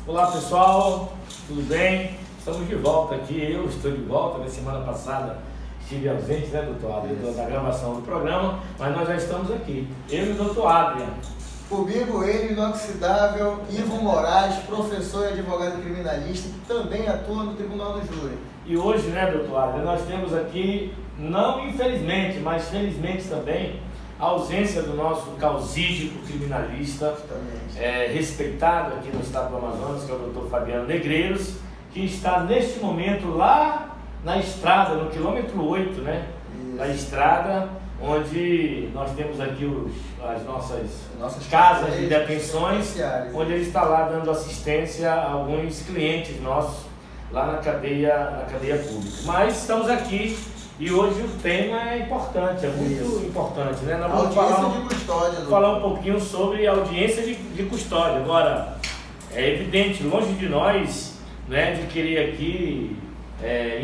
Olá pessoal, tudo bem? Estamos de volta aqui, eu estou de volta. Na semana passada estive ausente, né, doutor Adrian, da gravação do programa, mas nós já estamos aqui, eu e o doutor Adrian. Comigo ele, inoxidável, Ivo Moraes, professor e advogado criminalista, que também atua no Tribunal do Júri. E hoje, né, doutor Adrian, nós temos aqui, não infelizmente, mas felizmente também, a ausência do nosso causídico criminalista, respeitado aqui no estado do Amazonas, que é o doutor Fabiano Negreiros, que está neste momento lá na estrada, no quilômetro 8, né? Isso. Na estrada, onde nós temos aqui as nossas casas de detenções, onde ele está lá dando assistência a alguns clientes nossos lá na cadeia pública. Mas estamos aqui. E hoje o tema é importante, é muito importante, né? Nós vamos falar um pouquinho sobre audiência de custódia. Agora, é evidente, longe de nós, né, de querer aqui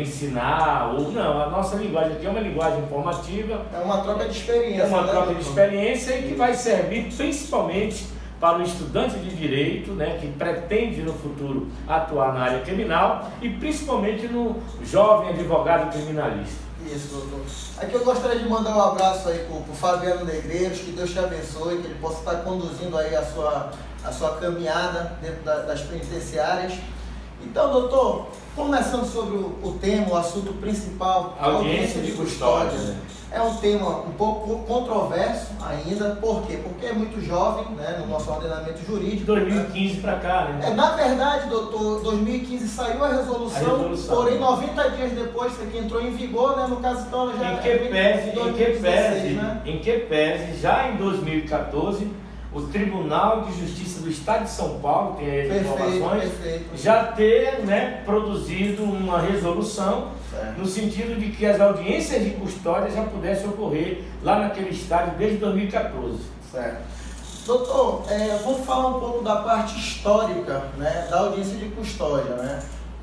ensinar ou não, a nossa linguagem aqui é uma linguagem informativa. É uma troca de experiência. É uma troca de experiência e que vai servir principalmente para o estudante de direito, né, que pretende no futuro atuar na área criminal e principalmente no jovem advogado criminalista. Isso, doutor. Aqui eu gostaria de mandar um abraço aí pro Fabiano Negreiros, que Deus te abençoe, que ele possa estar conduzindo aí a sua caminhada dentro das penitenciárias. Então, doutor, começando sobre o tema, o assunto principal, audiência de custódia. É um tema um pouco controverso ainda, por quê? Porque é muito jovem, né, no nosso ordenamento jurídico. 2015 para cá, né? Na verdade, doutor, 2015 saiu a resolução, porém 90 dias depois que entrou em vigor, né, no caso então ela já em que pese, já em 2014, o Tribunal de Justiça do Estado de São Paulo, tem aí as informações, já ter, né, produzido uma resolução no sentido de que as audiências de custódia já pudessem ocorrer lá naquele estádio desde 2014. Certo. Doutor, vamos falar um pouco da parte histórica, né, da audiência de custódia, né?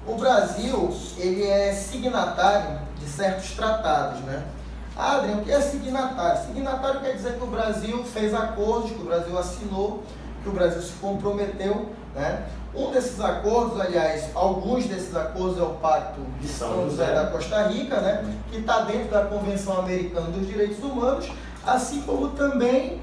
O Brasil, ele é signatário de certos tratados, né? Adrian, o que é signatário? Signatário quer dizer que o Brasil fez acordos, que o Brasil assinou, que o Brasil se comprometeu, né? Um desses acordos, aliás, alguns desses acordos é o Pacto de São José da Costa Rica, né? Que está dentro da Convenção Americana dos Direitos Humanos, assim como também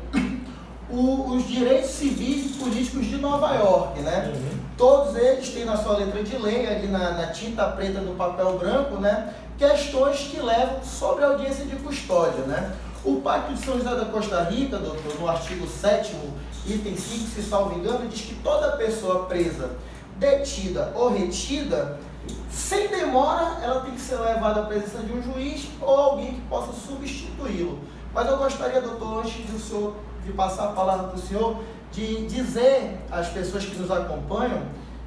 os direitos civis e políticos de Nova York, né? Todos eles têm na sua letra de lei, ali na tinta preta do papel branco, né, questões que levam sobre a audiência de custódia, né? O Pacto de São José da Costa Rica, doutor, no artigo 7º, item 5, se salvo engano, diz que toda pessoa presa, detida ou retida, sem demora, ela tem que ser levada à presença de um juiz ou alguém que possa substituí-lo. Mas eu gostaria, doutor, antes de passar a palavra para o senhor, de dizer às pessoas que nos acompanham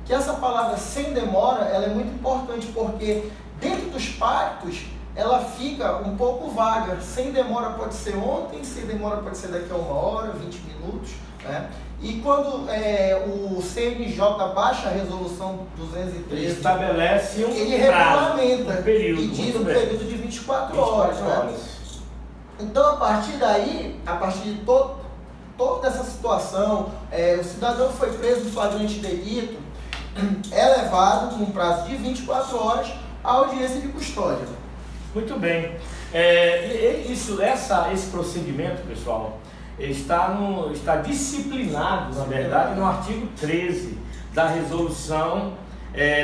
que essa palavra sem demora, ela é muito importante, porque dentro dos pactos ela fica um pouco vaga. Sem demora pode ser ontem, sem demora pode ser daqui a 1 hora, 20 minutos, né? E quando o CNJ baixa a resolução 213, ele estabelece ele regulamenta um período, e diz um período de 24 horas. Né? Então, a partir daí, a partir de toda essa situação, o cidadão foi preso no flagrante delito, é levado com um prazo de 24 horas à audiência de custódia. Muito bem. Esse procedimento, pessoal, está disciplinado, na verdade, no artigo 13 da resolução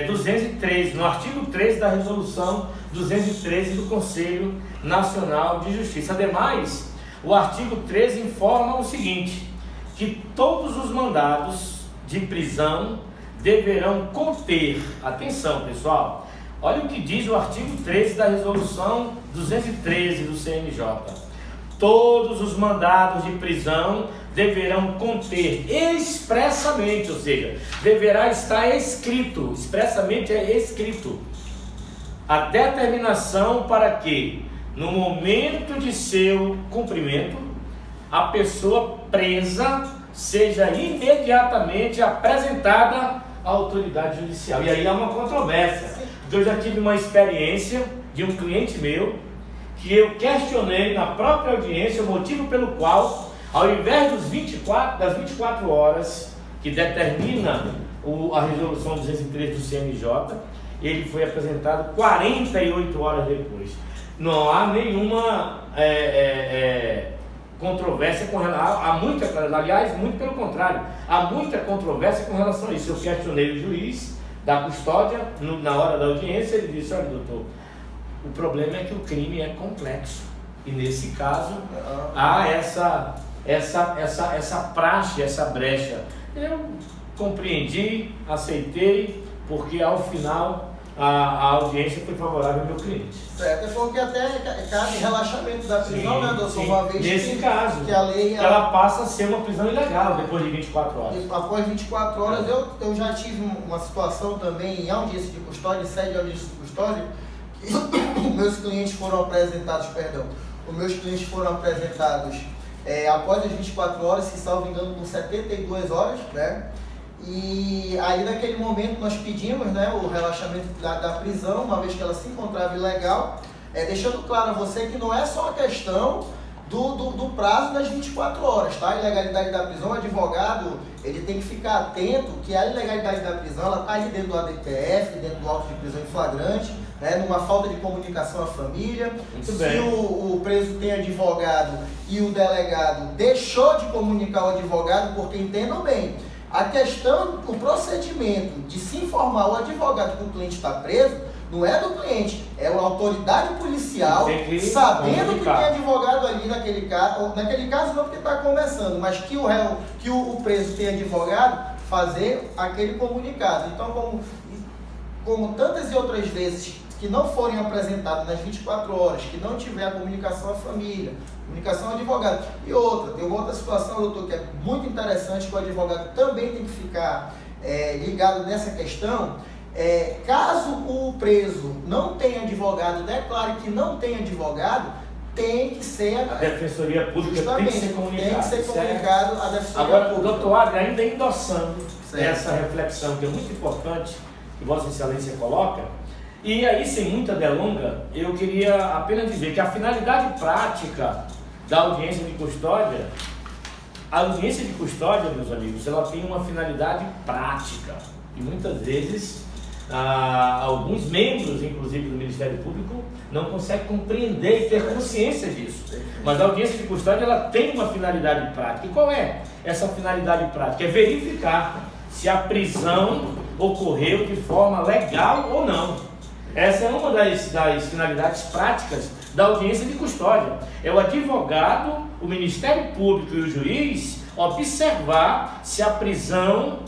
213, no artigo 13 da resolução 213 do Conselho Nacional de Justiça. Ademais, o artigo 13 informa o seguinte, que todos os mandados de prisão deverão conter, atenção pessoal, olha o que diz o artigo 13 da resolução 213 do CNJ. Todos os mandados de prisão deverão conter expressamente, ou seja, deverá estar escrito, expressamente é escrito, a determinação para que, no momento de seu cumprimento, a pessoa presa seja imediatamente apresentada à autoridade judicial. E aí há uma controvérsia. Eu já tive uma experiência de um cliente meu, que eu questionei na própria audiência o motivo pelo qual, ao invés das 24 horas que determina a resolução 203 do CNJ, ele foi apresentado 48 horas depois. Não há nenhuma controvérsia com relação, há muita, aliás, muito pelo contrário, há muita controvérsia com relação a isso. Eu questionei o juiz da custódia, na hora da audiência, ele disse: olha, doutor, o problema é que o crime é complexo, e nesse caso há essa praxe, essa brecha. Eu compreendi, aceitei, porque ao final a audiência foi favorável ao meu cliente. Certo, é porque até cabe relaxamento da prisão, né, doutor? Sim. Uma vez nesse caso, que a lei ela passa a ser uma prisão ilegal depois de 24 horas. Após 24 horas, eu já tive uma situação também em audiência de custódia, em sede de audiência de custódia, que meus clientes foram apresentados, após as 24 horas, se salvo engano, com 72 horas, né? E aí naquele momento nós pedimos, né, o relaxamento da prisão, uma vez que ela se encontrava ilegal, deixando claro a você que não é só a questão do prazo das 24 horas, tá? A ilegalidade da prisão, o advogado, ele tem que ficar atento que a ilegalidade da prisão, ela está ali dentro do ADPF, dentro do auto de prisão em flagrante, né, numa falta de comunicação à família. Muito se bem. o preso tem advogado e o delegado deixou de comunicar o advogado, porque entendam bem, a questão, o procedimento de se informar o advogado que o cliente está preso, não é do cliente, é a autoridade policial, sabendo que tem advogado ali naquele caso não porque está começando, mas que o preso tem advogado, fazer aquele comunicado. Então, como tantas e outras vezes que não forem apresentadas nas 24 horas, que não tiver a comunicação à família, comunicação ao advogado. E tem uma outra situação, doutor, que é muito interessante, que o advogado também tem que ficar ligado nessa questão. Caso o preso não tenha advogado, declare que não tem advogado, tem que ser a Defensoria Pública tem que ser comunicado. Tem que ser comunicado a Defensoria Agora, Pública. doutor Adler, ainda endossando essa reflexão que é muito importante, que Vossa Excelência coloca, e aí, sem muita delonga, eu queria apenas dizer que a finalidade prática da audiência de custódia, a audiência de custódia, meus amigos, ela tem uma finalidade prática, e muitas vezes alguns membros, inclusive do Ministério Público, não conseguem compreender e ter consciência disso. Mas a audiência de custódia, ela tem uma finalidade prática. E qual é essa finalidade prática? É verificar se a prisão ocorreu de forma legal ou não. Essa é uma das finalidades práticas da audiência de custódia. É o advogado, o Ministério Público e o juiz observar se a prisão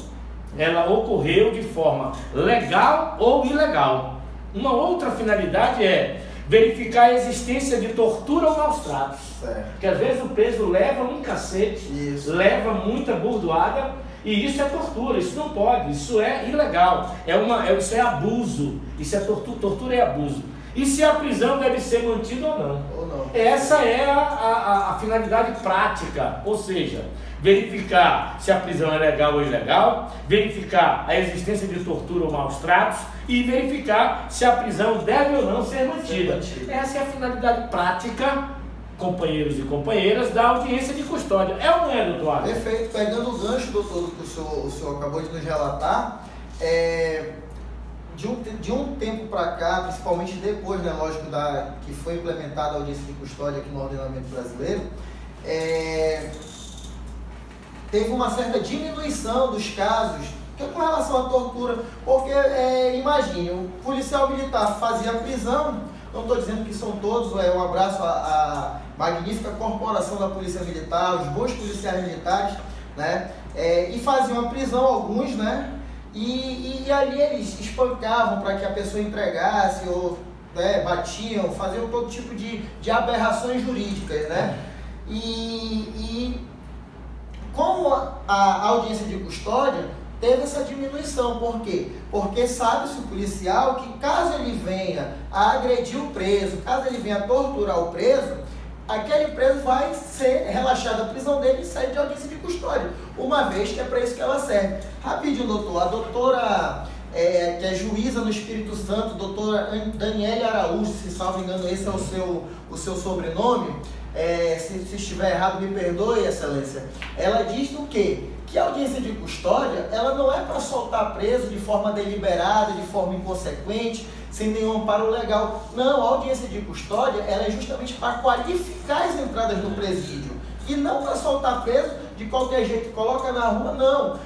ela ocorreu de forma legal ou ilegal. Uma outra finalidade é verificar a existência de tortura ou maus tratos. Porque às vezes o preso leva um cacete, leva muita burdoada, e isso é tortura, isso não pode, isso é ilegal, isso é abuso, isso é tortura e abuso. E se a prisão deve ser mantida ou não. Essa é a finalidade prática, ou seja, verificar se a prisão é legal ou ilegal, verificar a existência de tortura ou maus tratos e verificar se a prisão deve ou não ser mantida. Essa é a finalidade prática, companheiros e companheiras, da audiência de custódia. É ou não é, doutor? Perfeito. Pegando o gancho, doutor, que o senhor acabou de nos relatar, de um tempo para cá, principalmente depois, né, lógico, que foi implementada a audiência de custódia aqui no ordenamento brasileiro, teve uma certa diminuição dos casos com relação à tortura, porque imagine, o policial militar fazia a prisão, não estou dizendo que são todos, um abraço à magnífica corporação da Polícia Militar, os bons policiais militares, né? E faziam a prisão, alguns, né? E ali eles espancavam para que a pessoa entregasse, ou batiam, faziam todo tipo de aberrações jurídicas, né? E como a audiência de custódia teve essa diminuição. Por quê? Porque sabe-se o policial que caso ele venha a agredir o preso, caso ele venha a torturar o preso, aquele preso vai ser relaxado a prisão dele e sair de audiência de custódia, uma vez que é para isso que ela serve. Rapidinho, doutor, a doutora que é juíza no Espírito Santo, doutora Daniele Araújo, se salvo engano, esse é o seu sobrenome, se estiver errado, me perdoe, excelência. Ela diz do quê? que a audiência de custódia, ela não é para soltar preso de forma deliberada, de forma inconsequente, sem nenhum amparo legal. Não, a audiência de custódia, ela é justamente para qualificar as entradas no presídio e não para soltar preso de qualquer jeito, coloca na rua, não.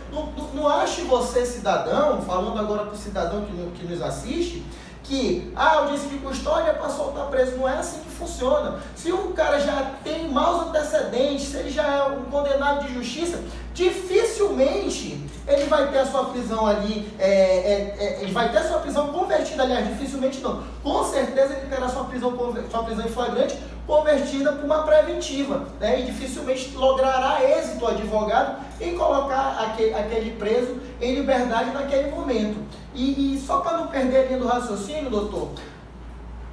Não ache você, cidadão, falando agora para o cidadão que nos assiste, que a audiência de custódia é para soltar preso. Não é assim que funciona. Se o cara já tem maus antecedentes, se ele já é um condenado de justiça, dificilmente ele vai ter a sua prisão ali, ele vai ter a sua prisão convertida, aliás, dificilmente não. Com certeza ele terá sua prisão em flagrante convertida por uma preventiva, né? E dificilmente logrará êxito o advogado em colocar aquele preso em liberdade naquele momento. E só para não perder a linha do raciocínio, doutor,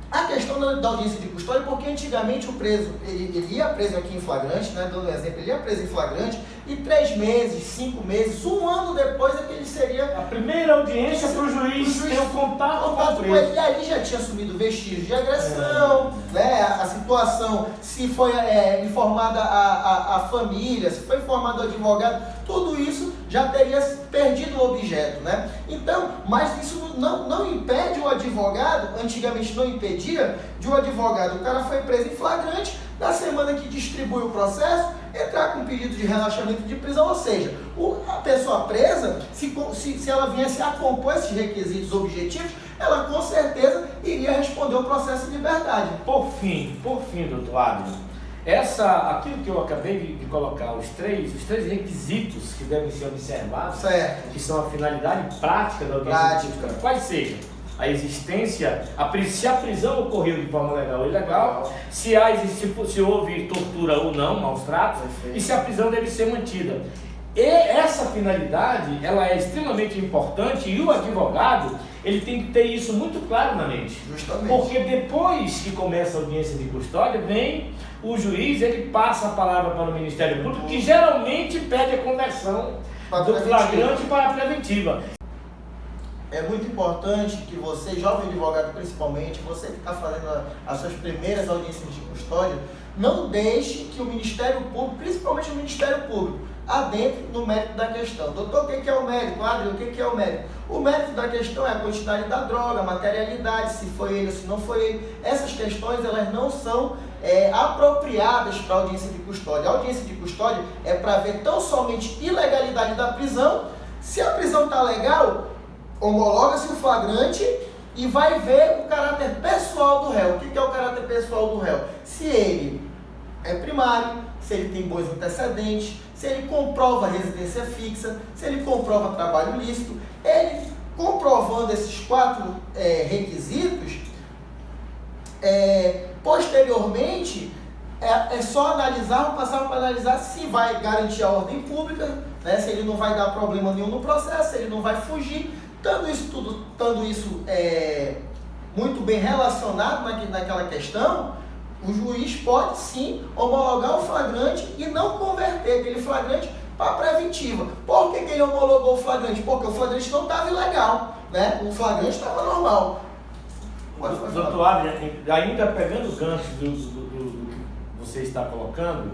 a questão da audiência de custódia, porque antigamente o preso, ele ia preso aqui em flagrante, né, dando um exemplo, ele ia preso em flagrante, e 3 meses, 5 meses, 1 ano depois é que ele seria... A primeira audiência para o juiz ter o contato com ele. E ali já tinha assumido vestígios de agressão, né, a situação, se foi informada a família, se foi informado o advogado, tudo isso já teria perdido o objeto, né? Então, mas isso não impede o advogado, antigamente não impedia, de um advogado, o cara foi preso em flagrante, na semana que distribui o processo, entrar com pedido de relaxamento de prisão, ou seja, a pessoa presa, se ela viesse a compor esses requisitos objetivos, ela com certeza iria responder o processo de liberdade. Por fim, doutor Abner, aquilo que eu acabei de colocar, os três requisitos que devem ser observados, certo, que são a finalidade prática da audiência de custódia, quais sejam a existência, se a prisão ocorreu de forma legal ou ilegal, se houve tortura ou não, maus tratos, e se a prisão deve ser mantida. E essa finalidade, ela é extremamente importante, e o advogado, ele tem que ter isso muito claro na mente. Justamente. Porque depois que começa a audiência de custódia, vem o juiz, ele passa a palavra para o Ministério Público, que geralmente pede a conversão do flagrante para a preventiva. É muito importante que você, jovem advogado principalmente, você que está fazendo as suas primeiras audiências de custódia, não deixe que o Ministério Público, principalmente o Ministério Público, adentre no mérito da questão. Doutor, o que é o mérito? Adri, o que é o mérito? O mérito da questão é a quantidade da droga, a materialidade, se foi ele ou se não foi ele. Essas questões, elas não são apropriadas para a audiência de custódia. A audiência de custódia é para ver tão somente ilegalidade da prisão. Se a prisão está legal, homologa-se o flagrante e vai ver o caráter pessoal do réu. O que é o caráter pessoal do réu? Se ele é primário, se ele tem bons antecedentes, se ele comprova residência fixa, se ele comprova trabalho lícito. Ele comprovando esses 4 requisitos, posteriormente é só analisar, passar para analisar se vai garantir a ordem pública, né, se ele não vai dar problema nenhum no processo, se ele não vai fugir. Estando isso muito bem relacionado naquela questão, o juiz pode sim homologar o flagrante e não converter aquele flagrante para preventiva. Por que ele homologou o flagrante? Porque o flagrante não estava ilegal, né? O flagrante estava normal. Doutor Abner, ainda pegando o gancho do que você está colocando,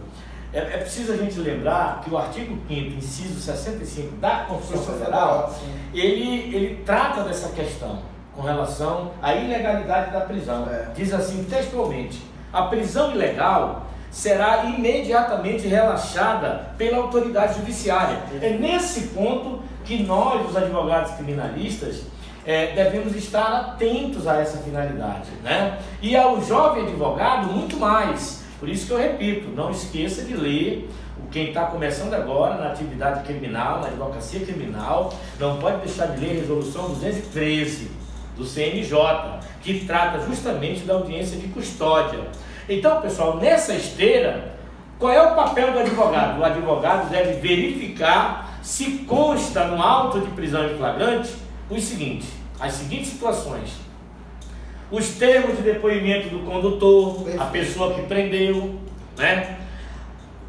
é preciso a gente lembrar que o artigo 5º, inciso 65 da Constituição Federal, ele trata dessa questão com relação à ilegalidade da prisão. Diz assim textualmente: a prisão ilegal será imediatamente relaxada pela autoridade judiciária. É nesse ponto que nós, os advogados criminalistas, devemos estar atentos a essa finalidade, né? E ao jovem advogado, muito mais. Por isso que eu repito, não esqueça de ler, quem está começando agora na atividade criminal, na advocacia criminal, não pode deixar de ler a resolução 213 do CNJ, que trata justamente da audiência de custódia. Então, pessoal, nessa esteira, qual é o papel do advogado? O advogado deve verificar se consta no auto de prisão em flagrante as seguintes situações: os termos de depoimento do condutor, a pessoa que prendeu, né?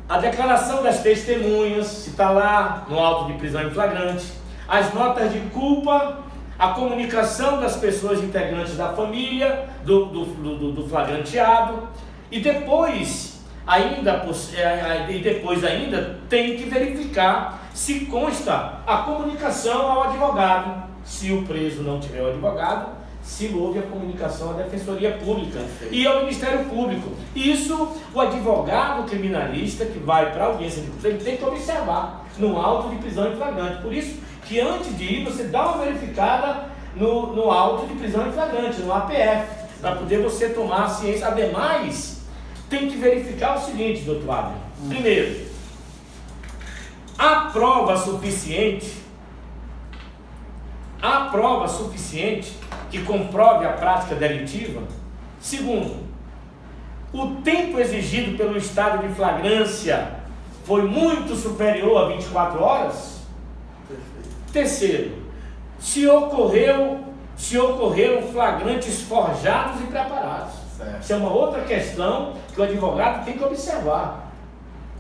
A declaração das testemunhas, se está lá no auto de prisão em flagrante, as notas de culpa, a comunicação das pessoas integrantes da família, do flagranteado, e depois e depois ainda tem que verificar se consta a comunicação ao advogado. Se o preso não tiver o advogado, se houve a comunicação à Defensoria Pública e ao Ministério Público. Isso, o advogado criminalista que vai para a audiência de custódia, ele tem que observar no auto de prisão em flagrante. Por isso que antes de ir, você dá uma verificada no auto de prisão em flagrante, no APF, para poder você tomar a ciência. Ademais, tem que verificar o seguinte, doutor Adriano. Primeiro, há prova suficiente que comprove a prática delitiva. Segundo, o tempo exigido pelo estado de flagrância foi muito superior a 24 horas. Terceiro, se ocorreram flagrantes forjados e preparados. Isso é uma outra questão que o advogado tem que observar.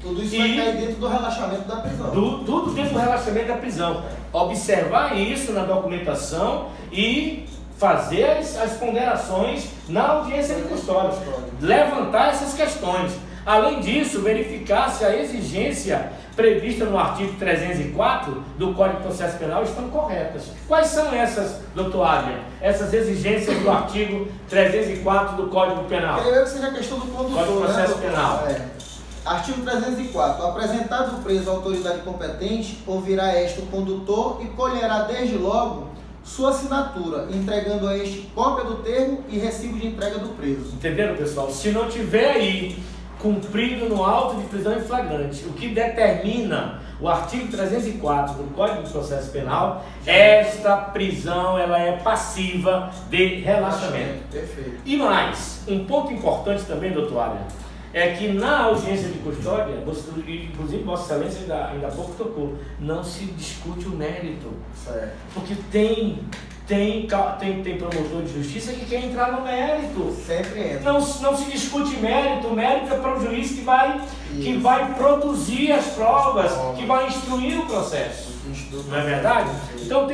Tudo isso vai cair dentro do relaxamento da prisão. Tudo dentro do relaxamento da prisão. Observar isso na documentação e fazer as ponderações na audiência de custódia. Levantar essas questões. Além disso, verificar se a exigência prevista no artigo 304 do Código de Processo Penal estão corretas. Quais são essas, doutor Adriano? Essas exigências do artigo 304 do Código Penal? Eu creio que seja a questão do condutor, Código de Processo Penal. Artigo 304. Apresentado o preso à autoridade competente, ouvirá esta o condutor e colherá desde logo sua assinatura, entregando a este cópia do termo e recibo de entrega do preso. Entenderam, pessoal? Se não tiver aí cumprido no auto de prisão em flagrante, o que determina o artigo 304 do Código de Processo Penal, esta prisão ela é passiva de relaxamento. Perfeito. E mais, um ponto importante também, doutor Adriano, é que na audiência de custódia, inclusive Vossa Excelência ainda há pouco tocou, não se discute o mérito. Certo. Porque tem promotor de justiça que quer entrar no mérito. Sempre entra. Não se discute mérito. O mérito é para o juiz que vai produzir as provas, que vai instruir o processo. Não é verdade? Então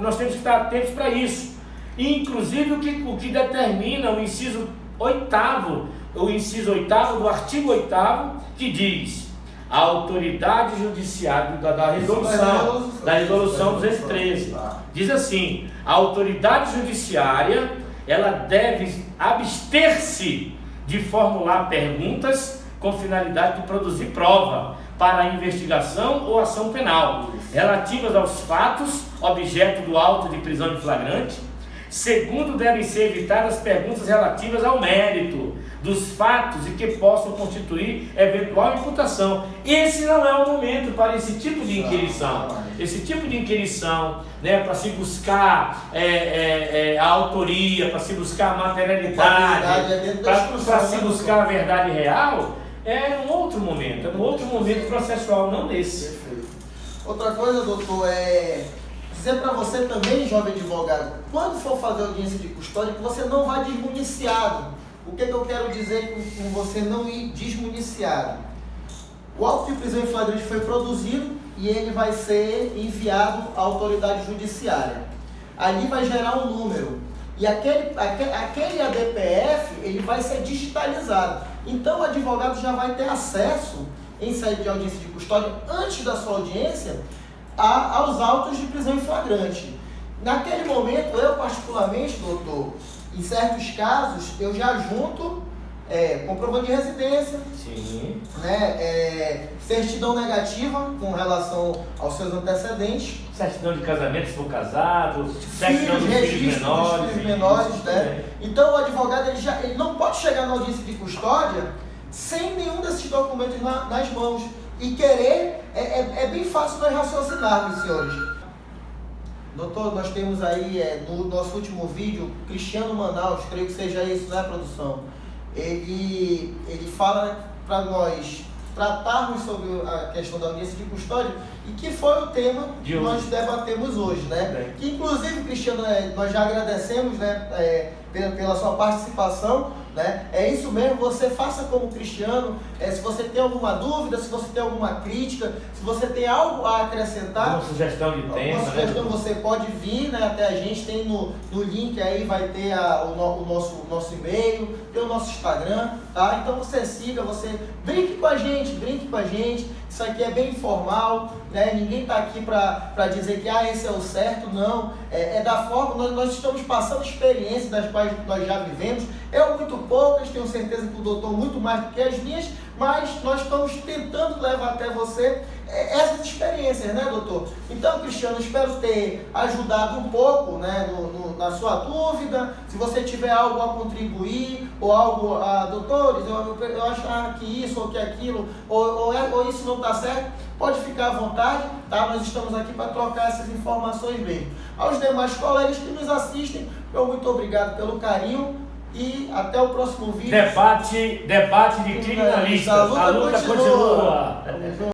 nós temos que estar atentos para isso. E, inclusive o que determina o inciso 8º do artigo 8º, que diz: a autoridade judiciária da resolução 213 diz assim: a autoridade judiciária ela deve abster-se de formular perguntas com finalidade de produzir prova para a investigação ou ação penal relativas aos fatos objeto do auto de prisão em flagrante. Segundo, devem ser evitadas perguntas relativas ao mérito dos fatos e que possam constituir eventual imputação. Esse não é o momento para esse tipo de inquirição. Esse tipo de inquirição, né, para se buscar a autoria, para se buscar a materialidade, para se buscar a verdade real, é um outro momento. É um outro momento processual, não nesse. Perfeito. Outra coisa, doutor, dizer para você também, jovem advogado, quando for fazer audiência de custódia, que você não vá desmuniciado. O que eu quero dizer com você não ir desmuniciado? O auto de prisão em flagrante foi produzido e ele vai ser enviado à autoridade judiciária. Ali vai gerar um número. E aquele ADPF ele vai ser digitalizado. Então o advogado já vai ter acesso, em saída de audiência de custódia, antes da sua audiência, aos autos de prisão em flagrante. Naquele momento, eu particularmente, doutor, em certos casos, eu já junto comprovante de residência, sim, né, certidão negativa com relação aos seus antecedentes, certidão de casamento se for casado, certidão de filhos menores, né? Então o advogado ele não pode chegar na audiência de custódia sem nenhum desses documentos nas mãos. E querer, é bem fácil nós raciocinarmos, senhores. Doutor, nós temos aí, no nosso último vídeo, Cristiano Manaus, creio que seja isso, né, produção? Ele fala para nós tratarmos sobre a questão da audiência de custódia e que foi o tema que hoje nós debatemos hoje, né? Que inclusive, Cristiano, nós já agradecemos, né, pela sua participação, né? É isso mesmo, você faça como Cristiano, se você tem alguma dúvida, se você tem alguma crítica, se você tem algo a acrescentar, uma sugestão de tema, você pode vir, né, até a gente, tem no link aí, vai ter o nosso e-mail, tem o nosso Instagram, tá? Então você siga, você brinque com a gente, isso aqui é bem informal, né? Ninguém está aqui para dizer que esse é o certo, não, é da forma, nós estamos passando experiências das quais nós já vivemos, eu muito poucas, tenho certeza que o doutor muito mais do que as minhas, mas nós estamos tentando levar até você essas experiências, né, doutor? Então, Cristiano, espero ter ajudado um pouco, né, na sua dúvida. Se você tiver algo a contribuir, ou algo doutores, eu acho que isso ou que aquilo, ou isso não está certo, pode ficar à vontade, tá? Nós estamos aqui para trocar essas informações mesmo. Aos demais colegas que nos assistem, meu muito obrigado pelo carinho. E até o próximo vídeo. Debate de criminalistas. A luta continua.